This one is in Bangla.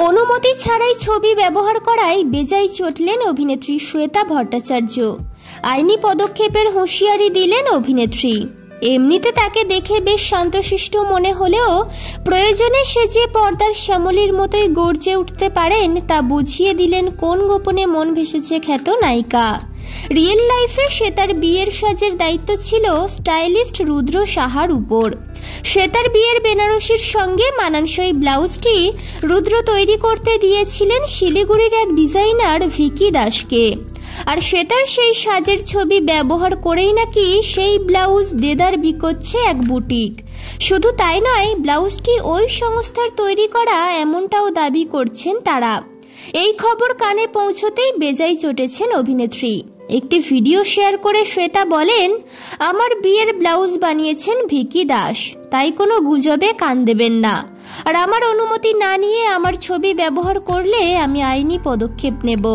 অনুমতি ছাড়াই ছবি ব্যবহার করায় বেজায় চটলেন অভিনেত্রী শ্বেতা ভট্টাচার্য। আইনি পদক্ষেপের হুঁশিয়ারি দিলেন অভিনেত্রী। এমনিতে তাকে দেখে বেশ শান্তশিষ্ট মনে হলেও প্রয়োজনে সে যে পর্দার শ্যামলীর মতোই গর্জে উঠতে পারেন তা বুঝিয়ে দিলেন কোন গোপনে মন ভেসেছে খ্যাত নায়িকা। রিয়েল লাইফে শ্বেতার বিয়ের সাজের দায়িত্ব ছিল স্টাইলিস্ট রুদ্র সাহার উপর। শ্বেতার বিয়ের বেনারসির সঙ্গে মানানসই ব্লাউজটি রুদ্র তৈরি করতে দিয়েছিলেন শিলিগুড়ির এক ডিজাইনার ভিকি দাসকে। আর শ্বেতার সেই সাজের ছবি ব্যবহার করেই নাকি সেই ব্লাউজ দেদার বিকোচ্ছে এক বুটিক। শুধু তাই নয়, ব্লাউজটি ওই সংস্থার তৈরি করা এমনটাও দাবি করছেন তারা। এই খবর কানে পৌঁছতেই বেজায় চটেছেন অভিনেত্রী। একটি ভিডিও শেয়ার করে শ্বেতা বলেন, আমার বিয়ের ব্লাউজ বানিয়েছেন ভিকি দাস, তাই কোনো গুজবে কান দেবেন না। আর আমার অনুমতি না নিয়ে আমার ছবি ব্যবহার করলে আমি আইনি পদক্ষেপ নেব।